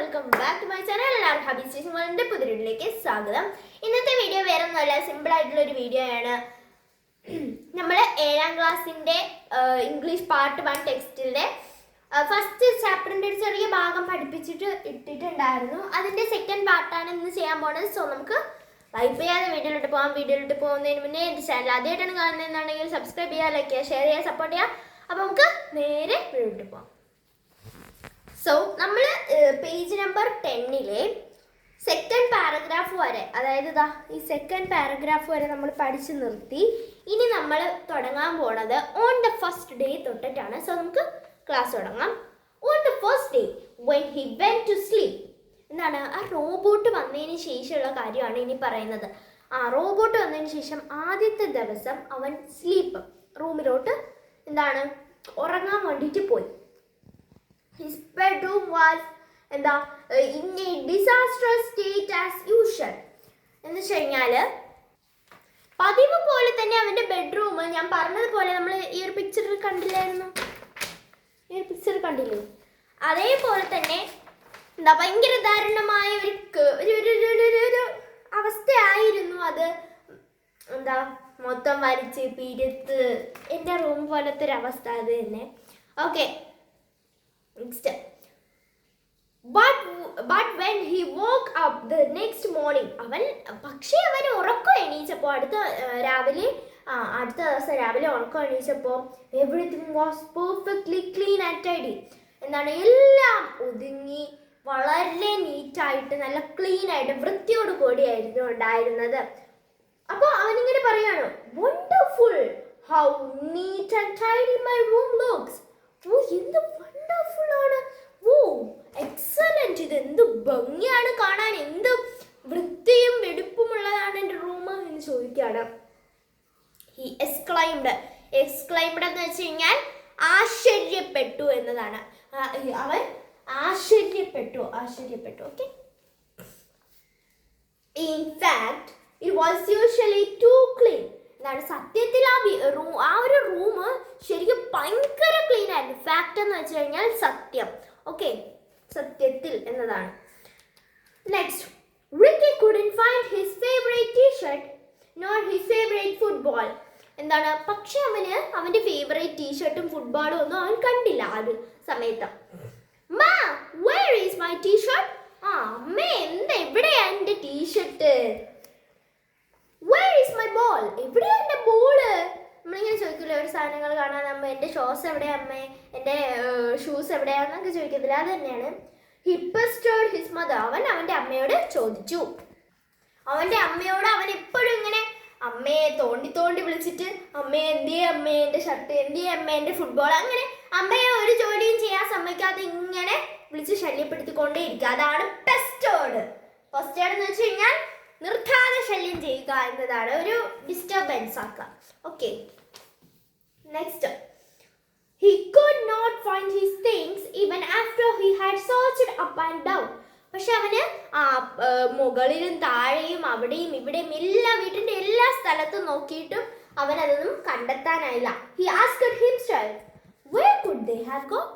Welcome back to my channel. എല്ലാവർക്കും happy station വേൾഡിന്റെ പുതിയ വീഡിയോയിലേക്ക് സ്വാഗതം. ഇന്നത്തെ വീഡിയോ വേറെ ഒന്നുമല്ല, സിമ്പിൾ ആയിട്ടുള്ള ഒരു വീഡിയോ ആണ്. നമ്മൾ 7ാം ക്ലാസ്സിന്റെ ഇംഗ്ലീഷ് പാർട്ട് 1 ടെക്സ്റ്റിന്റെ ഫസ്റ്റ് ചാപ്റ്ററിന്റെ ഒരു ചെറിയ ഭാഗം പഠിപ്പിച്ചിട്ട് ഇട്ടിട്ടുണ്ടായിരുന്നു. അതിന്റെ സെക്കൻഡ് പാർട്ടാണ് ഇന്ന് ചെയ്യാൻ പോകുന്നത്. സോ നമുക്ക് വൈപ്പ് ചെയ്യാതെ വീഡിയോയിലോട്ട് പോകാം. വീഡിയോയിലോട്ട് പോകുന്നതിന് മുന്നേ എൻ്റെ ചാനൽ ആദ്യമായിട്ടാണ് കാണുന്നതെന്നുണ്ടെങ്കിൽ സബ്സ്ക്രൈബ് ചെയ്യുക, ലൈക്ക് ചെയ്യുക, ഷെയർ ചെയ്യുക, സപ്പോർട്ട് ചെയ്യുക. അപ്പോൾ നമുക്ക് നേരെ വീഡിയോയിലോട്ട് പോകാം. സോ നമ്മൾ പേജ് നമ്പർ 10 സെക്കൻഡ് പാരഗ്രാഫ് വരെ, അതായത് ഇതാ ഈ സെക്കൻഡ് പാരഗ്രാഫ് വരെ നമ്മൾ പഠിച്ചു നിർത്തി. ഇനി നമ്മൾ തുടങ്ങാൻ പോണത് ഓൺ ദ ഫസ്റ്റ് ഡേ തൊട്ടിട്ടാണ്. സോ നമുക്ക് ക്ലാസ് തുടങ്ങാം. On the first day when he went to sleep. എന്താണ്? ആ റോബോട്ട് വന്നതിന് ശേഷമുള്ള കാര്യമാണ് ഇനി പറയുന്നത്. ആ റോബോട്ട് വന്നതിന് ശേഷം ആദ്യത്തെ ദിവസം അവൻ സ്ലീപ്പ് റൂമിലോട്ട് എന്താണ് ഉറങ്ങാൻ വേണ്ടിയിട്ട് പോയി. His bedroom was in a disastrous state as usual. എന്ന് വെച്ച് കഴിഞ്ഞാൽ പതിവ് പോലെ തന്നെ അവൻ്റെ ബെഡ്റൂം, ഞാൻ പറഞ്ഞതുപോലെ നമ്മൾ ഈ ഒരു പിക്ചറിൽ കണ്ടില്ലായിരുന്നു, ഈ ഒരു പിക്ചർ കണ്ടില്ലേ, അതേപോലെ തന്നെ ഭയങ്കര ദാരുണമായ ഒരു അവസ്ഥയായിരുന്നു അത്. മൊത്തം വലിച്ച് പിരുത്ത് എൻ്റെ റൂം പോലത്തെ ഒരു അവസ്ഥ അത് തന്നെ. Okay, next. But when he woke up the next morning, അവൻ ഉറക്കം എണീച്ചപ്പോൾ അടുത്ത ദിവസം രാവിലെ ഉറക്കം എണീച്ചപ്പോൾ everything was perfectly clean and tidy. എന്താണ്? എല്ലാം ഒതുങ്ങി വളരെ നീറ്റായിട്ട് നല്ല ക്ലീൻ ആയിട്ട് വൃത്തിയോട് കൂടിയായിരുന്നു ഉണ്ടായിരുന്നത്. അപ്പോൾ അവനിങ്ങനെ പറയാണ്, wonderful, how neat and tidy my room looks. Oh, എന്ത് വണ്ടർഫുൾ ആണ്, ഓ എക്സലന്റ്, ഇത് എന്ത് ഭംഗിയാണ് കാണാൻ, എന്ത് വൃത്തിയും വെടുപ്പുമുള്ളതാണ് എൻ്റെ റൂം എന്ന് ചോദിക്കുകയാണ്. ഹി എക്സ്ക്ലൈംഡ് എന്ന് വെച്ച് കഴിഞ്ഞാൽ ആശ്ചര്യപ്പെട്ടു എന്നതാണ്. അവൻ ആശ്ചര്യപ്പെട്ടു. Okay, in fact it was usually to clean. എന്താണ്? സത്യത്തിൽ ആ ഒരു റൂം ശരിക്കും ഭയങ്കര ക്ലീൻ ആയിരുന്നു. ഫാക്ട് എന്ന് വെച്ച് കഴിഞ്ഞാൽ സത്യം. ഓക്കെ, സത്യത്തിൽ എന്നതാണ്. Next, Ricky couldn't find his favorite t-shirt nor his favorite football. എന്താണ്? പക്ഷെ അവൻ്റെ ഫേവറേറ്റ് ടീഷർട്ടും ഫുട്ബോളും ഒന്നും അവൻ കണ്ടില്ല ആ ഒരു സമയത്ത്. മാ, where is my t-shirt? ആ അമ്മേ, എവിടെയാ എൻ്റെ T shirt? Where is my ball? എവിടെയാ എൻ്റെ ബോള്? നമ്മളിങ്ങനെ ചോദിക്കില്ല ഒരു സാധനങ്ങൾ കാണാൻ, അമ്മ എൻ്റെ ഷോസ് എവിടെയാ, അമ്മേ എൻ്റെ ഷൂസ് എവിടെയാന്നൊക്കെ ചോദിക്കത്തില്ല. അത് തന്നെയാണ്. He pestered his mother. അവൻ അവൻ്റെ അമ്മയോട് ചോദിച്ചു. അവൻ്റെ അമ്മയോട് അവൻ എപ്പോഴും ഇങ്ങനെ അമ്മയെ തോണ്ടി വിളിച്ചിട്ട്, അമ്മേ എന്തിയേ, അമ്മേ എൻ്റെ ഷർട്ട്, എന്തിയേ അമ്മേ എൻ്റെ ഫുട്ബോൾ, അങ്ങനെ അമ്മയെ ഒരു ജോലിയും ചെയ്യാൻ സമ്മതിക്കാതെ ഇങ്ങനെ വിളിച്ച് ശല്യപ്പെടുത്തിക്കൊണ്ടേ ഇരിക്കുക. അതാണ് പെസ്റ്റേർഡ്. പെസ്റ്റേർഡ് എന്ന് വെച്ച് കഴിഞ്ഞാൽ നിർത്താതെ ശല്യം ചെയ്യുക എന്നതാണ്, ഒരു ഡിസ്റ്റർബൻസ് ആക്കുക. Okay, next. He could not find his things even after he had searched up and down. പക്ഷെ അവന് മുകളിലും താഴെയും അവിടെയും ഇവിടെയും വീട്ടിൻ്റെ എല്ലാ സ്ഥലത്തും നോക്കിയിട്ടും അവനതൊന്നും കണ്ടെത്താനായില്ല. He asked himself, where could they have gone?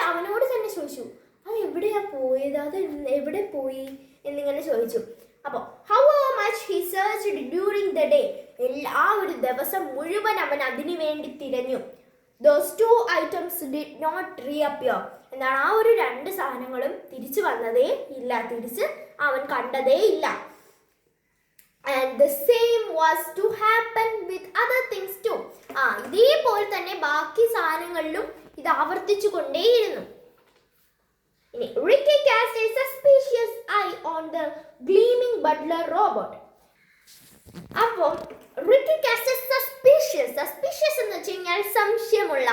അവനോട് തന്നെ ചോദിച്ചു, അത് എവിടെയാ പോയത്, അത് എവിടെ പോയി എന്നിങ്ങനെ ചോദിച്ചു. അപ്പോൾ however much he searched during the day, ആ ഒരു ദിവസം മുഴുവൻ അവൻ അതിനു വേണ്ടി തിരഞ്ഞു. Those two items did not reappear. എന്താണ്? ആ ഒരു 2 സാധനങ്ങളും തിരിച്ചു വന്നതേ ഇല്ല, തിരിച്ച് അവൻ കണ്ടതേ ഇല്ല. And the same was to happen with other things too. ഇതേപോലെ തന്നെ ബാക്കി സാധനങ്ങളിലും ഇത് ആവർത്തിച്ചു കൊണ്ടേയിരുന്നു. ഇനി Ricky cast a suspicious eye on the gleaming butler robot. അപ്പോൾ റിക്കി കാസ്റ്റ് സസ്പീഷ്യസ് എന്ന് വെച്ച് കഴിഞ്ഞാൽ സംശയമുള്ള.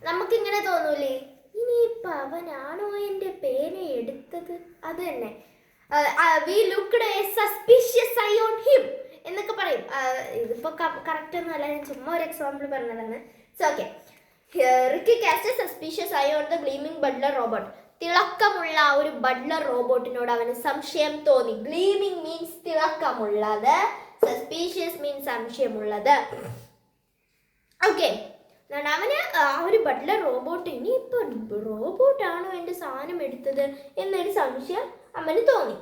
നമുക്കിങ്ങനെ തോന്നൂലേ, ഇനിയിപ്പോൾ അവനാണോ എൻ്റെ പേന എടുത്തത്? അത് തന്നെ. We looked a suspicious eye on him എന്നൊക്കെ പറയും. ഇതിപ്പോൾ കറക്റ്റ് ഒന്നും അല്ല, ഞാൻ ചുമ്മാ ഒരു എക്സാമ്പിൾ പറഞ്ഞതാണ്. So okay, Ricky cast suspicious eye on the gleaming butler robot. തിളക്കമുള്ള ഒരു ബട്ട്ലർ റോബോട്ടിനോട് അവന് സംശയം തോന്നി. ഗ്ലീമിംഗ് മീൻസ് തിളക്കമുള്ളത്, സസ്പീഷ്യസ് മീൻസ് സംശയമുള്ളത്. ഓക്കെ, എന്താണ് അവന് ആ ഒരു ബട്ട്ലർ റോബോട്ട് ഇനിയിപ്പോൾ റോബോട്ടാണോ എൻ്റെ സാധനം എടുത്തത് എന്നൊരു സംശയം അവന് തോന്നി.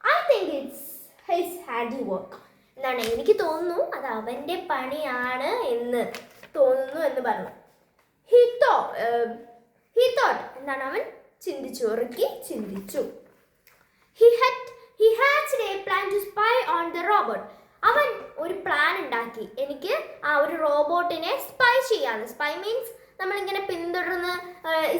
I think it's his handy work. എന്താണ് എനിക്ക് തോന്നുന്നു അത് അവൻ്റെ പണിയാണ് എന്ന് തോന്നുന്നു എന്ന് പറഞ്ഞു. ഹി തോട്ട് എന്താണ് അവൻ ചിന്തിച്ചു, റിക്കി ചിന്തിച്ചു. He hatched a plan to spy on the robot. അവൻ ഒരു പ്ലാൻ ഉണ്ടാക്കി, എനിക്ക് ആ ഒരു റോബോട്ടിനെ സ്പൈ ചെയ്യാന്ന്. സ്പൈ മീൻസ് നമ്മളിങ്ങനെ പിന്തുടർന്ന്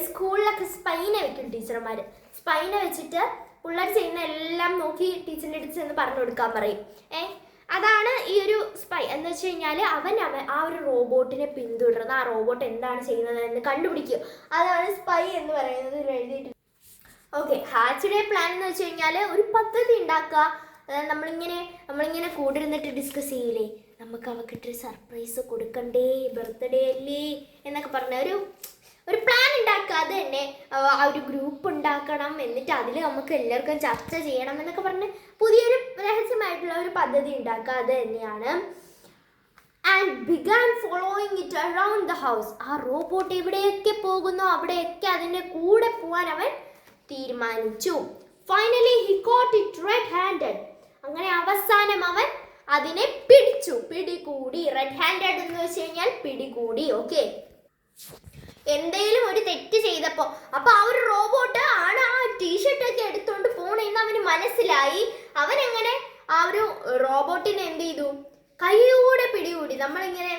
സ്കൂളിലൊക്കെ സ്പൈനെ വെക്കും ടീച്ചർമാർ. സ്പൈനെ വെച്ചിട്ട് പിള്ളേർ ചെയ്യുന്ന എല്ലാം നോക്കി ടീച്ചറിൻ്റെ അടുത്ത് ചെന്ന് പറഞ്ഞു കൊടുക്കാൻ പറയും. അതാണ് ഈ ഒരു സ്പൈ എന്ന് വെച്ച് കഴിഞ്ഞാൽ അവൻ ആ ഒരു റോബോട്ടിനെ പിന്തുടർന്ന് ആ റോബോട്ട് എന്താണ് ചെയ്യുന്നത് എന്ന് കണ്ടുപിടിക്കുക. അതാണ് സ്പൈ എന്ന് പറയുന്നത് എഴുതിയിട്ട്. ഓക്കെ, ഹാച്ചിയുടെ പ്ലാൻ എന്ന് വെച്ച് കഴിഞ്ഞാൽ ഒരു പദ്ധതി ഉണ്ടാക്കുക. നമ്മളിങ്ങനെ കൂടെ ഇരുന്നിട്ട് ഡിസ്കസ് ചെയ്യില്ലേ, നമുക്ക് അവക്കിട്ടൊരു സർപ്രൈസ് കൊടുക്കണ്ടേ, ബർത്ത്ഡേ അല്ലേ എന്നൊക്കെ പറഞ്ഞ ഒരു പ്ലാൻ ഉണ്ടാക്കുക. അത് തന്നെ ആ ഒരു ഗ്രൂപ്പ് ഉണ്ടാക്കണം, എന്നിട്ട് അതിൽ നമുക്ക് എല്ലാവർക്കും ചർച്ച ചെയ്യണം എന്നൊക്കെ പറഞ്ഞ് പുതിയൊരു രഹസ്യമായിട്ടുള്ള ഒരു പദ്ധതി ഉണ്ടാക്കുക. അത് തന്നെയാണ്. And began following it around the house. ആ റോബോട്ട് എവിടെയൊക്കെ പോകുന്നോ അവിടെയൊക്കെ അതിൻ്റെ കൂടെ പോകാൻ അവൻ തീരുമാനിച്ചു. Finally he caught it red handed. അങ്ങനെ അവസാനം അവൻ അതിനെ പിടികൂടി. റെഡ് ഹാൻഡഡ് എന്ന് വെച്ച് കഴിഞ്ഞാൽ പിടികൂടി. ഓക്കെ, എന്തെങ്കിലും ഒരു തെറ്റ് ചെയ്തപ്പോൾ അപ്പോൾ ആ ഒരു റോബോട്ട് ആണ് ആ ടീഷർട്ടൊക്കെ എടുത്തുകൊണ്ട് പോണെന്ന് അവന് മനസ്സിലായി. അവനെങ്ങനെ ആ ഒരു റോബോട്ടിനെ എന്ത് ചെയ്തു, കൈയോടെ പിടികൂടി. നമ്മളിങ്ങനെ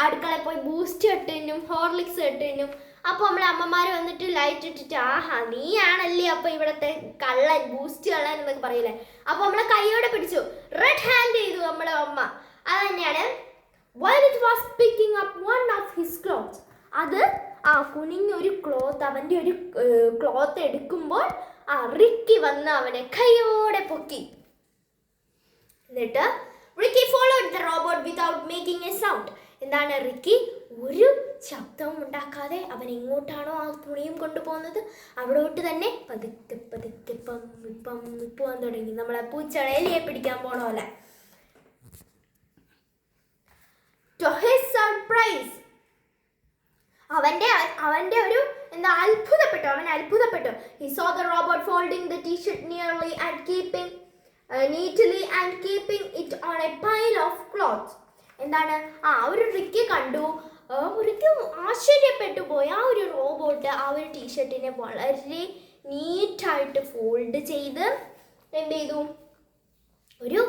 അടുക്കളയിൽ പോയി ബൂസ്റ്റ് ഇട്ടിനും ഹോർലിക്സ് ഇട്ടിനും അപ്പോൾ നമ്മളെ അമ്മമാർ വന്നിട്ട് ലൈറ്റ് ഇട്ടിട്ട് ആഹാ നീയാണല്ലേ അപ്പോൾ ഇവിടുത്തെ കള്ളൻ, ബൂസ്റ്റ് കള്ളൻ എന്നൊക്കെ പറയില്ലേ. അപ്പോൾ നമ്മളെ കൈയോടെ പിടിച്ചു, റെഡ് ഹാൻഡ് ചെയ്തു നമ്മളെ അമ്മ. അത് തന്നെയാണ്. while it was picking up one of his clothes. അത് കുനിഞ്ഞൊരു ക്ലോത്ത്, അവൻ്റെ ഒരു ക്ലോത്ത് എടുക്കുമ്പോൾ റിക്കി വന്ന് അവനെ കൈയോടെ പൊക്കി. എന്നിട്ട് Ricky followed the robot without making a sound. എന്താണ്, റിക്കി ഒരു ശബ്ദവും ഉണ്ടാക്കാതെ അവൻ എങ്ങോട്ടാണോ ആ തുണിയും കൊണ്ടുപോകുന്നത് അവിടോട്ട് തന്നെ പതുക്കെ പതുക്കെ പോകാൻ തുടങ്ങി. നമ്മളെ പൂച്ചളയിലെ പിടിക്കാൻ പോണ പോലെ. To his surprise, അവന്റെ ഒരു എന്താ അവൻ അത്ഭുതപ്പെട്ടു. He saw the robot folding the t-shirt neatly and keeping it on a pile of clothes. എന്താണ് ഒരു റിക്കി കണ്ടു, റിക്കി ആശ്ചര്യപ്പെട്ടു പോയി. ആ ഒരു റോബോട്ട് ആ ഒരു ടീഷർട്ടിനെ വളരെ നീറ്റായിട്ട് ഫോൾഡ് ചെയ്ത് എന്ത് ചെയ്തു, ഒരു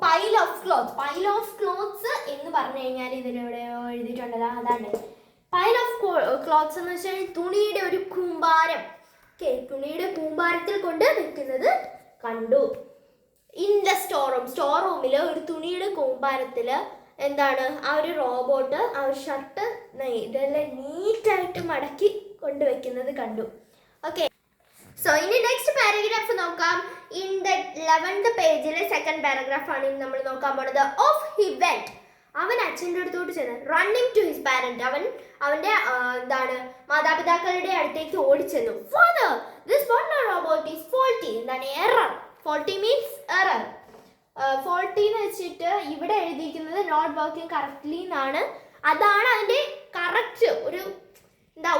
പൈൽ ഓഫ് ക്ലോത്ത്സ് എന്ന് പറഞ്ഞു കഴിഞ്ഞാൽ ഇതിലൂടെ എഴുതിയിട്ടുണ്ടല്ലോ, അതാണ് പൈൽ ഓഫ് ക്ലോത്ത്സ് എന്ന് വെച്ചാൽ തുണിയുടെ ഒരു കൂമ്പാരം. ഓക്കെ, തുണിയുടെ കൂമ്പാരത്തിൽ കൊണ്ട് വെക്കുന്നത് കണ്ടു. ഇൻ ദ സ്റ്റോർ റൂമിൽ ഒരു തുണിയുടെ കൂമ്പാരത്തിൽ എന്താണ് ആ ഒരു റോബോട്ട് ആ ഒരു ഷർട്ട് ഇതെല്ലാം നീറ്റായിട്ട് മടക്കി കൊണ്ടുവയ്ക്കുന്നത് കണ്ടു. ഓക്കെ, സോ ഇനി നെക്സ്റ്റ് പാരഗ്രാഫ് നോക്കാം. ഇൻ ദ 11th പേജിലെ സെക്കൻഡ് പാരഗ്രാഫാണ് ഇനി നമ്മൾ നോക്കാൻ പോണത്. Of he went. അവൻ അച്ഛൻ്റെ അടുത്തോട്ട് ചെന്ന് റണ്ണിങ് ടു ഹിസ് പാരന്റ്. അവൻ്റെ എന്താണ് മാതാപിതാക്കളുടെ അടുത്തേക്ക് ഓടിച്ചെന്നു. Father, this butler robot is faulty. എന്താണ് error? Faulty means error. Faulty എന്ന് വെച്ചിട്ട് ഇവിടെ എഴുതിയിരിക്കുന്നത് നോട്ട് വർക്കിംഗ് കറക്റ്റ്ലി എന്നാണ്. അതാണ് അതിൻ്റെ കറക്റ്റ് ഒരു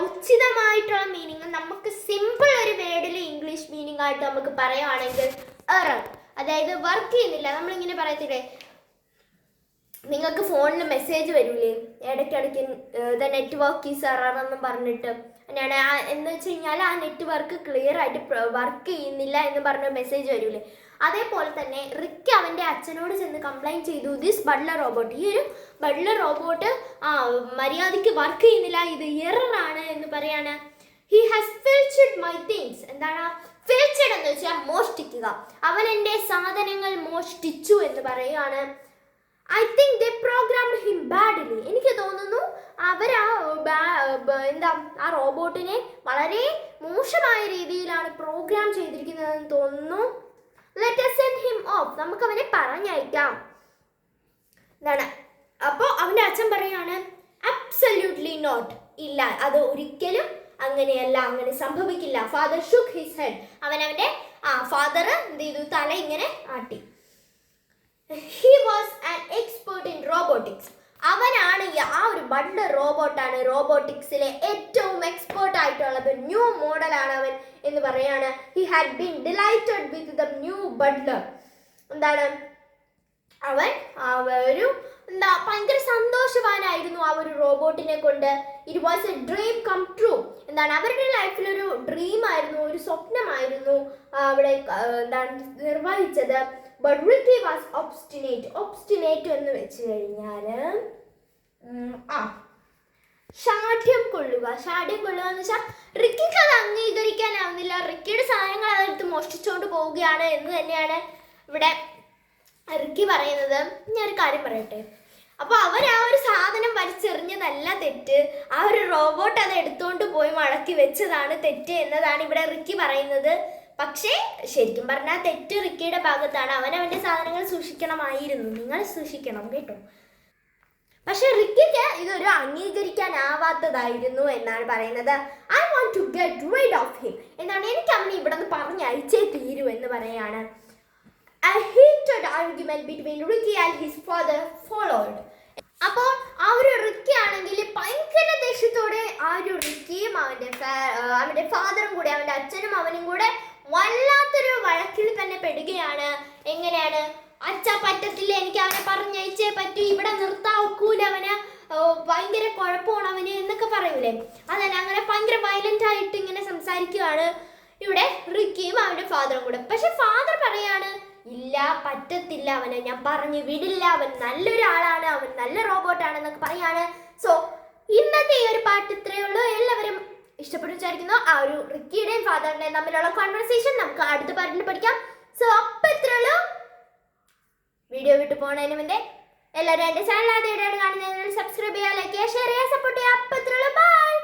ഉചിതമായിട്ടുള്ള മീനിങ്. നമുക്ക് സിമ്പിൾ ഒരു വേർഡിൽ ഇംഗ്ലീഷ് മീനിങ് ആയിട്ട് നമുക്ക് പറയുകയാണെങ്കിൽ എറർ, അതായത് വർക്ക് ചെയ്യുന്നില്ല. നമ്മളിങ്ങനെ പറയത്തില്ലേ, നിങ്ങൾക്ക് ഫോണിൽ മെസ്സേജ് വരില്ലേ ഇടയ്ക്കിടയ്ക്ക് ദ നെറ്റ്വർക്ക് ഈസ് എറർ എന്നും പറഞ്ഞിട്ട്. എന്നാണ് എന്ന് വെച്ച് കഴിഞ്ഞാൽ ആ നെറ്റ്വർക്ക് ക്ലിയർ ആയിട്ട് വർക്ക് ചെയ്യുന്നില്ല എന്ന് പറഞ്ഞ മെസ്സേജ് വരില്ലേ. അതേപോലെ തന്നെ റിക്കി അവൻ്റെ അച്ഛനോട് ചെന്ന് കംപ്ലൈൻറ്റ് ചെയ്തു, ദിസ് ബട്ട്ലർ റോബോട്ട്, ഈ ഒരു ബട്ട്ലർ റോബോട്ട് മര്യാദയ്ക്ക് വർക്ക് ചെയ്യുന്നില്ല, ഇത് എററാണ് എന്ന് പറയാണ്. He has filched my things. എന്താണ് ഫിൽച്ചഡ് എന്ന് വെച്ചാൽ മോഷ്ടിക്കുക. അവൻ എൻ്റെ സാധനങ്ങൾ മോഷ്ടിച്ചു എന്ന് പറയുകയാണ്. I think they programmed him badly. എനിക്ക് തോന്നുന്നു അവർ ആ റോബോട്ടിനെ വളരെ മോശമായ രീതിയിലാണ് പ്രോഗ്രാം ചെയ്തിരിക്കുന്നതെന്ന് തോന്നുന്നു. Let us send him off. നമുക്ക് അവനെ പറഞ്ഞയക്കാം എന്താണ്. അപ്പോൾ അവൻ്റെ അച്ഛൻ പറയാണ് അബ്സല്യൂട്ട്ലി നോട്ട്. ഇല്ല, അത് ഒരിക്കലും അങ്ങനെയല്ല, അങ്ങനെ സംഭവിക്കില്ല. Father shook his head. അവൻ്റെ ഫാദർ എന്ത് ചെയ്തു, തല ഇങ്ങനെ ആട്ടി. He was an expert in robotics. അവനാണ് ആ ഒരു ബട്ട്ലർ റോബോട്ടാണ് റോബോട്ടിക്സിലെ ഏറ്റവും എക്സ്പേർട്ട് ആയിട്ടുള്ളത്. ന്യൂ മോഡലാണ് അവൻ എന്ന് പറയാണ്. He had been delighted with the new butler. എന്താണ് അവൻ ഒരു ഭയങ്കര സന്തോഷവാനായിരുന്നു ആ ഒരു റോബോട്ടിനെ കൊണ്ട്. It was a dream come true. എന്താണ് അവരുടെ ലൈഫിൽ ഒരു ഡ്രീം ആയിരുന്നു, ഒരു സ്വപ്നമായിരുന്നു അവിടെ നിർവഹിച്ചത്. ബട്ട് റിക്കി വാസ് ഒബ്സ്റ്റിനേറ്റ് എന്ന് വെച്ച് കഴിഞ്ഞാൽ ഷാഠ്യം കൊള്ളുക എന്ന് വെച്ചാൽ റിക്കിക്ക് അത് അംഗീകരിക്കാനാവുന്നില്ല. റിക്കിയുടെ സാധനങ്ങൾ അതെടുത്ത് മോഷ്ടിച്ചുകൊണ്ട് പോവുകയാണ് എന്ന് തന്നെയാണ് ഇവിടെ റിക്കി പറയുന്നത്. ഞാനൊരു കാര്യം പറയട്ടെ. അപ്പോൾ അവർ ആ ഒരു സാധനം വലിച്ചെറിഞ്ഞതല്ല തെറ്റ്, ആ ഒരു റോബോട്ട് അത് എടുത്തുകൊണ്ട് പോയി മടക്കി വെച്ചതാണ് തെറ്റ് എന്നതാണ് ഇവിടെ റിക്കി പറയുന്നത്. പക്ഷേ ശരിക്കും പറഞ്ഞാൽ തെറ്റ് റിക്കിയുടെ ഭാഗത്താണ്. അവൻ്റെ സാധനങ്ങൾ സൂക്ഷിക്കണമായിരുന്നു. നിങ്ങൾ സൂക്ഷിക്കണം കേട്ടോ. പക്ഷെ റിക്കിക്ക് ഇതൊരു അംഗീകരിക്കാനാവാത്തതായിരുന്നു എന്നാണ് പറയുന്നത്. I want to get rid of him. എന്താണ് എനിക്ക് അവനെ ഇവിടെ നിന്ന് പറഞ്ഞയച്ചേ തീരൂ എന്ന് പറയാണ്. A heated argument between Ricky and his father followed. അപ്പോൾ ആ ഒരു റിക്കി ആണെങ്കിൽ ഭയങ്കര ദേഷ്യത്തോടെ ആ ഒരു റിക്കിയും അവൻ്റെ ഫാദറും കൂടെ, അവൻ്റെ അച്ഛനും അവനും കൂടെ വല്ലാത്തൊരു വഴക്കിൽ തന്നെ പെടുകയാണ്. എങ്ങനെയാണ്? അച്ഛ പറ്റത്തില്ല, എനിക്ക് അവനെ പറഞ്ഞയച്ചേ പറ്റൂ, ഇവിടെ നിർത്താൻ ഒക്കൂല, അവന് ഭയങ്കര കുഴപ്പമാണ് അവന് എന്നൊക്കെ പറയൂലേ. അതന്നെ അങ്ങനെ ഭയങ്കര വയലന്റ് ആയിട്ട് ഇങ്ങനെ സംസാരിക്കുകയാണ് ഇവിടെ റിക്കിയും അവൻ്റെ ഫാദറും കൂടെ. പക്ഷെ ഫാദർ പറയാണ്, ഇല്ല പറ്റത്തില്ല, അവനെ ഞാൻ പറഞ്ഞു വിടില്ല, അവൻ നല്ലൊരാളാണ്, അവൻ നല്ല റോബോട്ടാണെന്നൊക്കെ പറയാണ്. സോ ഇന്നത്തെ ഈ ഒരു പാട്ട് ഇത്രയേ ഉള്ളൂ. എല്ലാവരും ഇഷ്ടപ്പെട്ടു വിചാരിക്കുന്നു. ആ ഒരു റിക്കിയുടെയും ഫാദറിന്റെയും തമ്മിലുള്ള കോൺവെർസേഷൻ നമുക്ക് അടുത്ത പാട്ടിൽ പഠിക്കാം. സോ അപ്പം ഇത്രയേ ഉള്ളൂ. വീഡിയോ വിട്ടു പോകുന്നതിന് മുന്നേ എല്ലാവരും എൻ്റെ ചാനൽ ആദ്യമായിട്ടാണ് കാണുന്നത്, സബ്സ്ക്രൈബ് ചെയ്യുക, ലൈക്ക് ചെയ്യുക, ഷെയർ ചെയ്യുക, സപ്പോർട്ട് ചെയ്യുക. അപ്പം ഇത്രയേ ഉള്ളൂ. ബൈ.